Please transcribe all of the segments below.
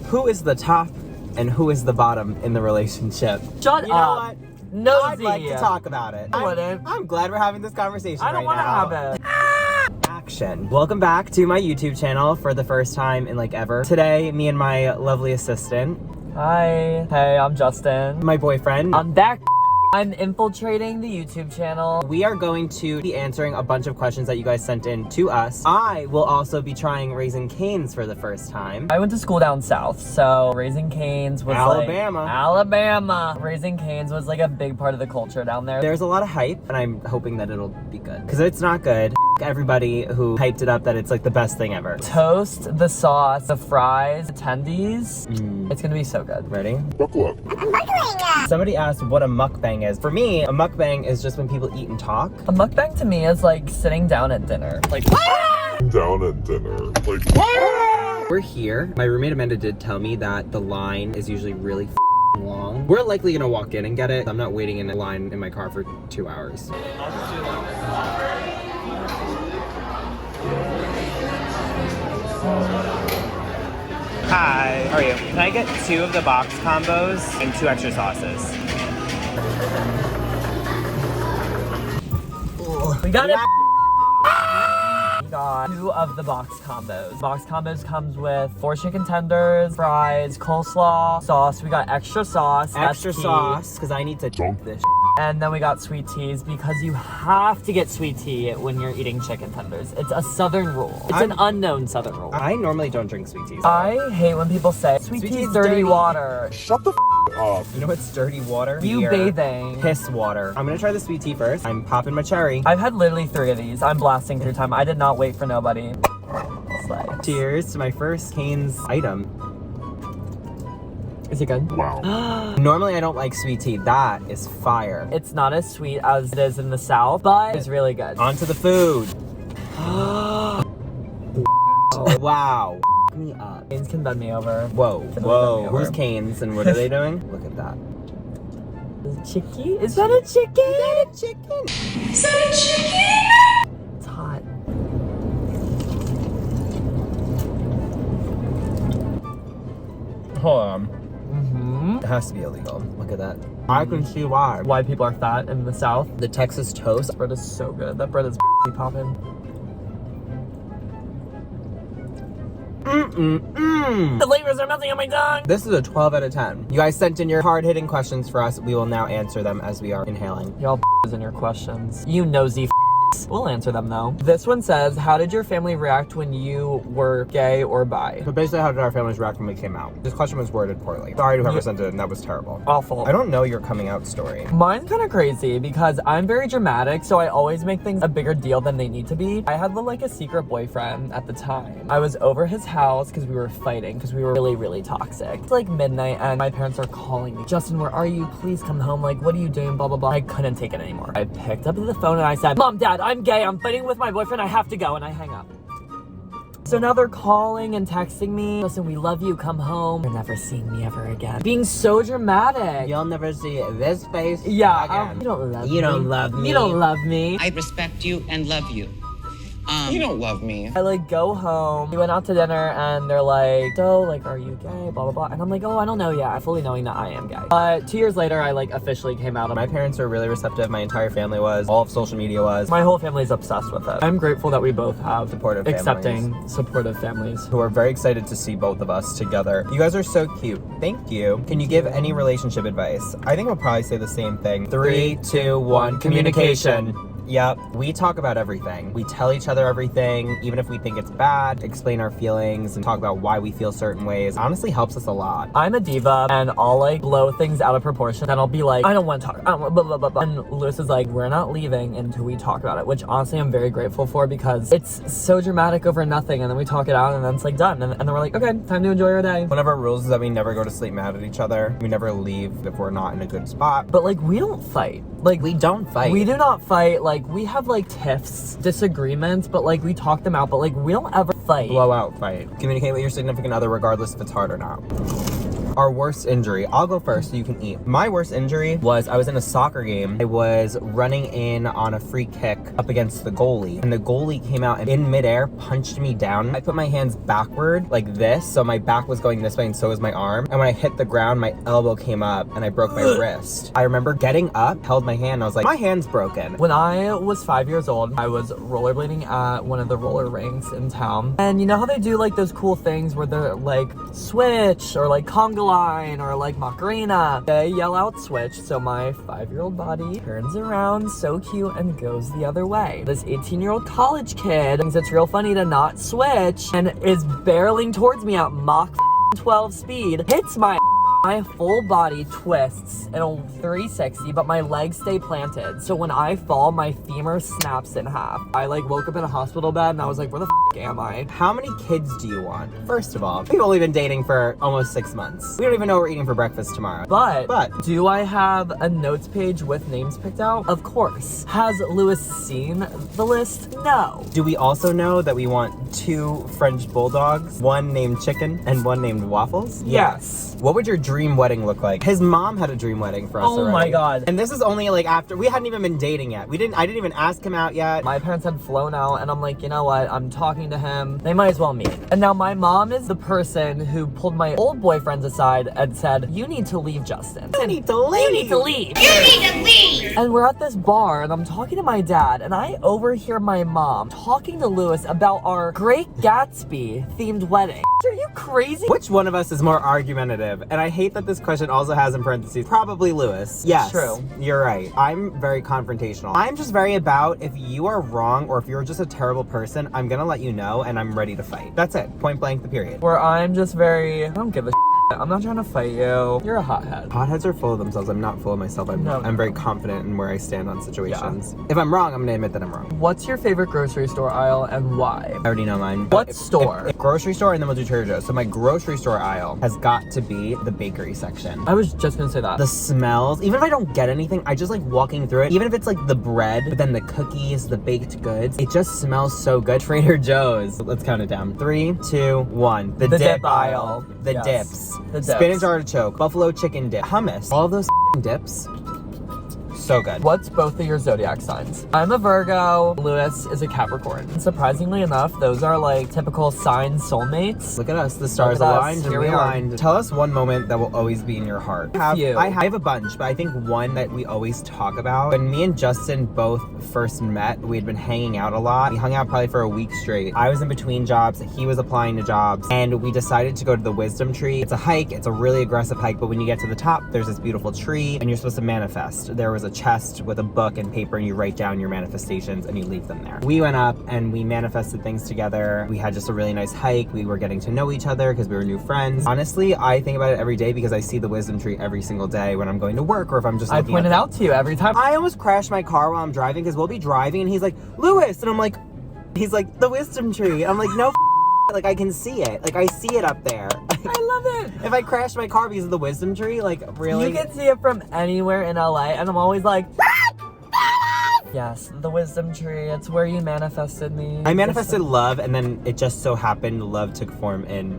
Who is the top and who is the bottom in the relationship? Shut up. You know what? Nosy. I'd like to talk about it. I wouldn't. I'm glad we're having this conversation I don't want to have it. Action. Welcome back to my YouTube channel for the first time in like ever. Today, me and my lovely assistant. Hi. Hey, I'm Justin. My boyfriend. I'm back. I'm infiltrating the YouTube channel. We are going to be answering a bunch of questions that you guys sent in to us. I will also be trying Raising Cane's for the first time. I went to school down south, so Raising Cane's was Alabama. Raising Cane's was like a big part of the culture down there. There's a lot of hype, and I'm hoping that it'll be good. Because it's not good. Everybody who hyped it up that it's like the best thing ever. Toast, the sauce, the fries, attendees. It's gonna be so good. Ready? Buckle up. Somebody asked what a mukbang is. For me, a mukbang is just when people eat and talk. A mukbang to me is like sitting down at dinner. Like, Down at dinner. Like, we're here. My roommate Amanda did tell me that the line is usually really long. We're likely gonna walk in and get it. I'm not waiting in a line in my car for 2 hours. Hi, how are you? Can I get 2 of the box combos and 2 extra sauces? we got it. We got 2 of the box combos. Box combos comes with 4 chicken tenders, fries, coleslaw, sauce. We got extra sauce. Extra sauce, because I need to dunk this. And then we got sweet teas because you have to get sweet tea when you're eating chicken tenders. It's a southern rule. It's an unknown southern rule. I normally don't drink sweet teas. I hate when people say sweet tea's dirty water. shut the up. You know what's dirty water? You Beer. bathing. Piss water. I'm gonna try the sweet tea first. I'm popping my cherry. I've had literally 3 of these. I'm blasting through time. I did not wait for nobody. Slay. Cheers to my first Cane's item. Is it good? Wow. Normally I don't like sweet tea. That is fire. It's not as sweet as it is in the South, but it's really good. On to the food. Oh, wow. Me up. Cane's can bend me over. Whoa, Can whoa. bend me Who's over. Cane's and what are they doing? Look at that. Is it chicky? Is that a chicken? Is that a chicken? Is that a chicken? It's hot. Hold on. Mm-hmm. It has to be illegal. Look at that. I can see why. Why people are fat in the South. The Texas toast. Bread is so good. That bread is popping. The flavors are melting on my tongue. This is a 12 out of 10. You guys sent in your hard-hitting questions for us. We will now answer them as we are inhaling. Y'all in your questions. You nosy We'll answer them though. This one says, how did your family react when you were gay or bi? But basically, how did our families react when we came out? This question was worded poorly. Sorry to whoever sent it in, that was terrible. Awful. I don't know your coming out story. Mine's kind of crazy because I'm very dramatic, so I always make things a bigger deal than they need to be. I had like a secret boyfriend at the time. I was over his house because we were fighting because we were really, really toxic. It's like midnight and my parents are calling me. Justin, where are you? Please come home. Like, what are you doing? Blah, blah, blah. I couldn't take it anymore. I picked up the phone and I said, Mom, Dad, I'm gay. I'm fighting with my boyfriend. I have to go. And I hang up. So now they're calling and texting me. Listen, we love you. Come home. You're never seeing me ever again. Being so dramatic. You'll never see this face Yeah. again. You don't love me. You don't love me. You don't love me. I respect you and love you. You don't love me. I like go home. We went out to dinner and they're like, so like, are you gay? Blah, blah, blah. And I'm like, oh, I don't know yet. I fully knowing that I am gay. But 2 years later, I like officially came out. My parents were really receptive. My entire family was. All of social media was. My whole family's obsessed with it. I'm grateful that we both have Supportive accepting, supportive families. who are very excited to see both of us together. You guys are so cute. Thank you. Can you give any relationship advice? I think we'll probably say the same thing. 3, 2, 1. Communication. Yep. We talk about everything. We tell each other everything, even if we think it's bad, explain our feelings and talk about why we feel certain ways. It honestly helps us a lot. I'm a diva and I'll like blow things out of proportion and I'll be like, I don't want to talk. I don't want blah, blah, blah, blah. And Lewis is like, we're not leaving until we talk about it, which honestly I'm very grateful for because it's so dramatic over nothing. And then we talk it out and then it's like done. And then we're like, okay, time to enjoy our day. One of our rules is that we never go to sleep mad at each other. We never leave if we're not in a good spot. But like, we don't fight. Like, We don't fight. we do not fight. Like, we have like tiffs, disagreements, but like we talk them out, but like we don't ever fight. Blowout fight. Communicate with your significant other regardless if it's hard or not. Our worst injury. I'll go first so you can eat. My worst injury was I was in a soccer game. I was running in on a free kick up against the goalie, and the goalie came out and in midair punched me down. I put my hands backward like this, so my back was going this way and so was my arm. And when I hit the ground, my elbow came up and I broke my wrist. I remember getting up, held my hand, and I was like, my hand's broken. When I was 5 years old, I was rollerblading at one of the roller rinks in town. And you know how they do like those cool things where they're like switch or like conga line or like Macarena? They yell out switch, so my 5-year-old body turns around so cute and goes the other way. This 18-year-old college kid thinks it's real funny to not switch and is barreling towards me at Mach 12 speed, hits my full body twists in a 360, but my legs stay planted. So when I fall, my femur snaps in half. I like woke up in a hospital bed and I was like, where the am I? How many kids do you want? First of all, we've only been dating for almost 6 months. We don't even know what we're eating for breakfast tomorrow. But do I have a notes page with names picked out? Of course. Has Lewis seen the list? No. Do we also know that we want 2 French bulldogs, one named Chicken and one named Waffles? Yes. What would your dream wedding look like? His mom had a dream wedding for us Oh already. my God. And this is only like after, we hadn't even been dating yet. I didn't even ask him out yet. My parents had flown out and I'm like, you know what? I'm talking to him. They might as well meet. And now my mom is the person who pulled my old boyfriends aside and said, you need to leave, Justin. You need to leave. You need to leave. You need to leave! And we're at this bar and I'm talking to my dad and I overhear my mom talking to Lewis about our Great Gatsby themed wedding. Are you crazy? Which one of us is more argumentative? And I hate that this question also has in parentheses, probably Lewis. Yes, True. You're right. I'm very confrontational. I'm just very about, if you are wrong or if you're just a terrible person, I'm gonna let you know and I'm ready to fight. That's it. Point blank, the period. Where I'm just very, I don't give a I'm not trying to fight you. You're a hothead. Hotheads are full of themselves. I'm not full of myself. I'm very confident in where I stand on situations. Yeah. If I'm wrong, I'm gonna admit that I'm wrong. What's your favorite grocery store aisle and why? I already know mine. What store? Grocery store, and then we'll do Trader Joe's. So my grocery store aisle has got to be the bakery section. I was just gonna say that. The smells, even if I don't get anything, I just like walking through it. Even if it's like the bread, but then the cookies, the baked goods, it just smells so good. Trader Joe's. Let's count it down. 3, 2, 1. The dip aisle. The dips. The dips. Spinach artichoke, buffalo chicken dip, hummus. All of those dips. So good. What's both of your zodiac signs? I'm a Virgo. Lewis is a Capricorn. Surprisingly enough, those are like typical sign soulmates. Look at us. The stars aligned and we aligned. Tell us one moment that will always be in your heart. I have a bunch, but I think one that we always talk about. When me and Justin both first met, we had been hanging out a lot. We hung out probably for a week straight. I was in between jobs. He was applying to jobs. And we decided to go to the Wisdom Tree. It's a hike. It's a really aggressive hike. But when you get to the top, there's this beautiful tree and you're supposed to manifest. There was a chest with a book and paper and you write down your manifestations and you leave them there. We went up and we manifested things together. We had just a really nice hike. We were getting to know each other because we were new friends. Honestly, I think about it every day because I see the Wisdom Tree every single day when I'm going to work or if I'm just looking. I point it out to you every time. I almost crashed my car while I'm driving because we'll be driving and he's like, Lewis, and I'm like, he's like, the Wisdom Tree. I'm like, no, like I can see it. Like I see it up there. I love it. If I crash my car because of the Wisdom Tree, like really? You can see it from anywhere in LA and I'm always like, yes, the Wisdom Tree. It's where you manifested me. I manifested love, and then it just so happened love took form in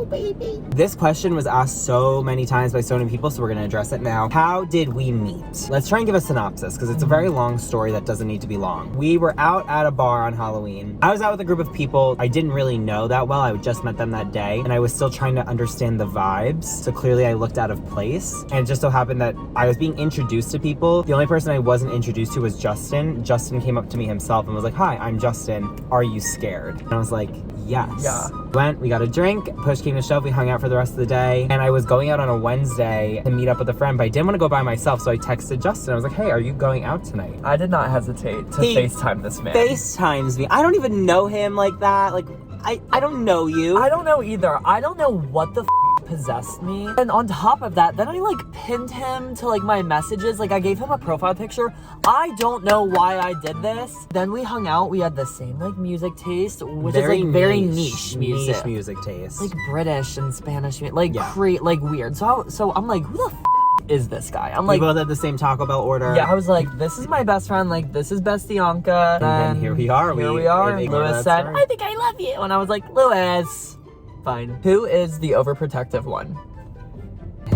baby. This question was asked so many times by so many people, so we're gonna address it now. How did we meet? Let's try and give a synopsis, because it's a very long story that doesn't need to be long. We were out at a bar on Halloween. I was out with a group of people I didn't really know that well. I just met them that day, and I was still trying to understand the vibes, so clearly I looked out of place. And it just so happened that I was being introduced to people. The only person I wasn't introduced to was Justin. Justin came up to me himself and was like, hi, I'm Justin. Are you scared? And I was like, yes. Yeah. Went, we got a drink, push came to shove, we hung out for the rest of the day. And I was going out on a Wednesday to meet up with a friend, but I didn't want to go by myself. So I texted Justin. I was like, hey, are you going out tonight? I did not hesitate to FaceTime this man. FaceTimes me. I don't even know him like that. Like, I don't know you. I don't know either. I don't know what the possessed me. And on top of that, then I like pinned him to like my messages. Like I gave him a profile picture. I don't know why I did this. Then we hung out. We had the same like music taste, which is like very niche music. Niche music taste. Like British and Spanish music. Like like weird. So I'm like, who the is this guy? I'm like, we both had the same Taco Bell order. Yeah, I was like, this is my best friend. Like, this is Bestianka. And then here we are. Here we are. Lewis said, I think I love you. And I was like, Lewis. Fine. Who is the overprotective one?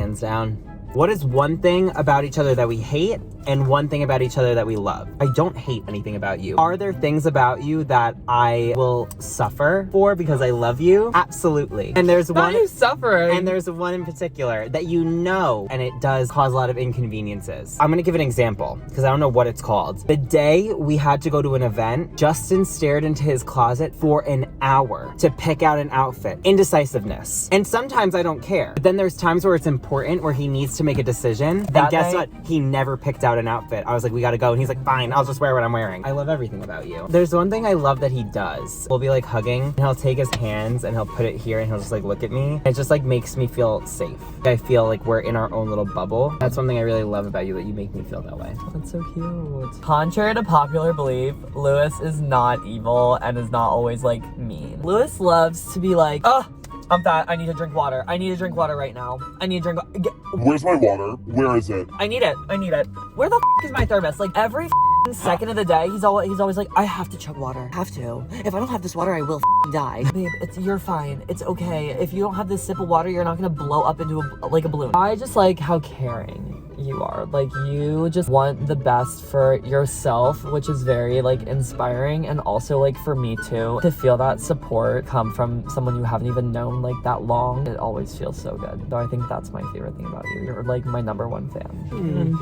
hands down. What is one thing about each other that we hate and one thing about each other that we love? I don't hate anything about you. Are there things about you that I will suffer for because I love you? Absolutely. And there's Why are you suffering? and there's one in particular that you know, and it does cause a lot of inconveniences. I'm gonna give an example because I don't know what it's called. The day we had to go to an event, Justin stared into his closet for an hour to pick out an outfit. Indecisiveness. And sometimes I don't care. But then there's times where it's important, where he needs to make a decision. And guess what? He never picked out an outfit. I was like, we gotta go. And he's like, fine, I'll just wear what I'm wearing. I love everything about you. There's one thing I love that he does. We'll be like hugging and he'll take his hands and he'll put it here and he'll just like look at me. It just like makes me feel safe. I feel like we're in our own little bubble. That's one thing I really love about you, that you make me feel that way. That's so cute. Contrary to popular belief, Lewis is not evil and is not always like mean. Lewis loves to be like, oh, I'm fat. I need to drink water. I need to drink water right now. I need to drink. Where's my water? Where is it? I need it. I need it. Where the is my thermos? Like every second of the day, he's always like, I have to chug water. Have to. If I don't have this water, I will die. Babe, you're fine. It's okay. If you don't have this sip of water, you're not gonna blow up into a balloon. I just like how caring you are. Like, you just want the best for yourself, which is very like inspiring, and also like for me too, to feel that support come from someone you haven't even known like that long. It always feels so good. So I think that's my favorite thing about you. You're like my #1 fan.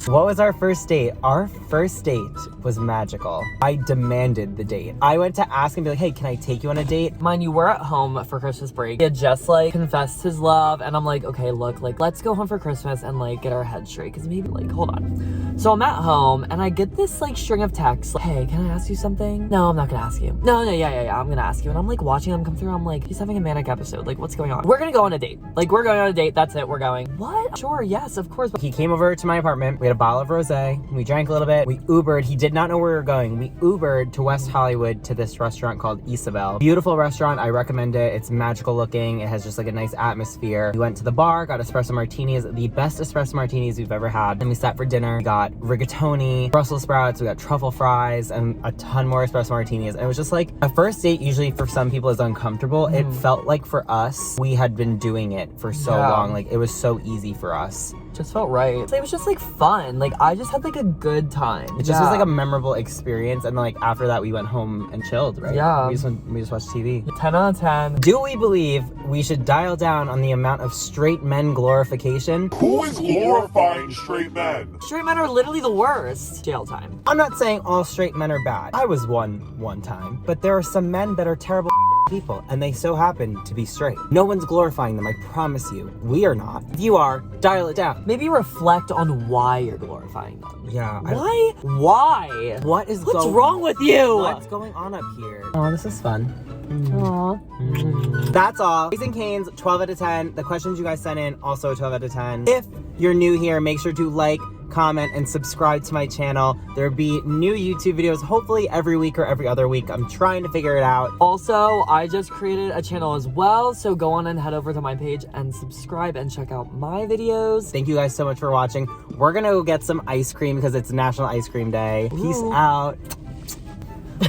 What was our first date? Our first date was magical. I demanded the date. I went to ask and be like, hey, can I take you on a date? Mind you, we're at home for Christmas break. He had just like confessed his love, and I'm like, okay, look, like let's go home for Christmas and like get our heads straight, because maybe like, hold on. So I'm at home and I get this like string of texts like, hey, can I ask you something? No, I'm not gonna ask you. No, yeah, I'm gonna ask you. And I'm like watching him come through. I'm like, he's having a manic episode. Like, what's going on? We're gonna go on a date. Like, we're going on a date. That's it. We're going. What? Sure, yes, of course. He came over to my apartment. We had a bottle of rosé. We drank a little bit. We Ubered. He did not know where we were going. We Ubered to West Hollywood to this restaurant called Isabel. Beautiful restaurant. I recommend it. It's magical looking. It has just like a nice atmosphere. We went to the bar, got espresso martinis, the best espresso martinis we've ever had. Then we sat for dinner. We got rigatoni, Brussels sprouts, we got truffle fries, and a ton more espresso martinis. And it was just like, a first date usually for some people is uncomfortable. It felt like for us, we had been doing it for so long. Like, it was so easy for us. Just felt right. It was just like fun. Like, I just had like a good time. It just was like a memorable experience. And like after that, we went home and chilled, right? Yeah. We just watched TV. 10 out of 10. Do we believe we should dial down on the amount of straight men glorification? Who is glorifying straight men? Straight men are literally the worst. Jail time. I'm not saying all straight men are bad. I was one time. But there are some men that are terrible people, and they so happen to be straight. No one's glorifying them, I promise you. We are not. If you are, dial it down. Maybe reflect on why you're glorifying them. Yeah. Why? Why? What's wrong with you? What's going on up here? Oh, this is fun. Aww. That's all. Raising Cane's, 12 out of 10. The questions you guys sent in, also 12 out of 10. If you're new here, make sure to like, comment, and subscribe to my channel. There'll be new YouTube videos hopefully every week or every other week. I'm trying to figure it out. Also, I just created a channel as well, so go on and head over to my page and subscribe and check out my videos. Thank you guys so much for watching. We're gonna go get some ice cream because it's National Ice Cream Day. Peace out.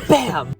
Bam!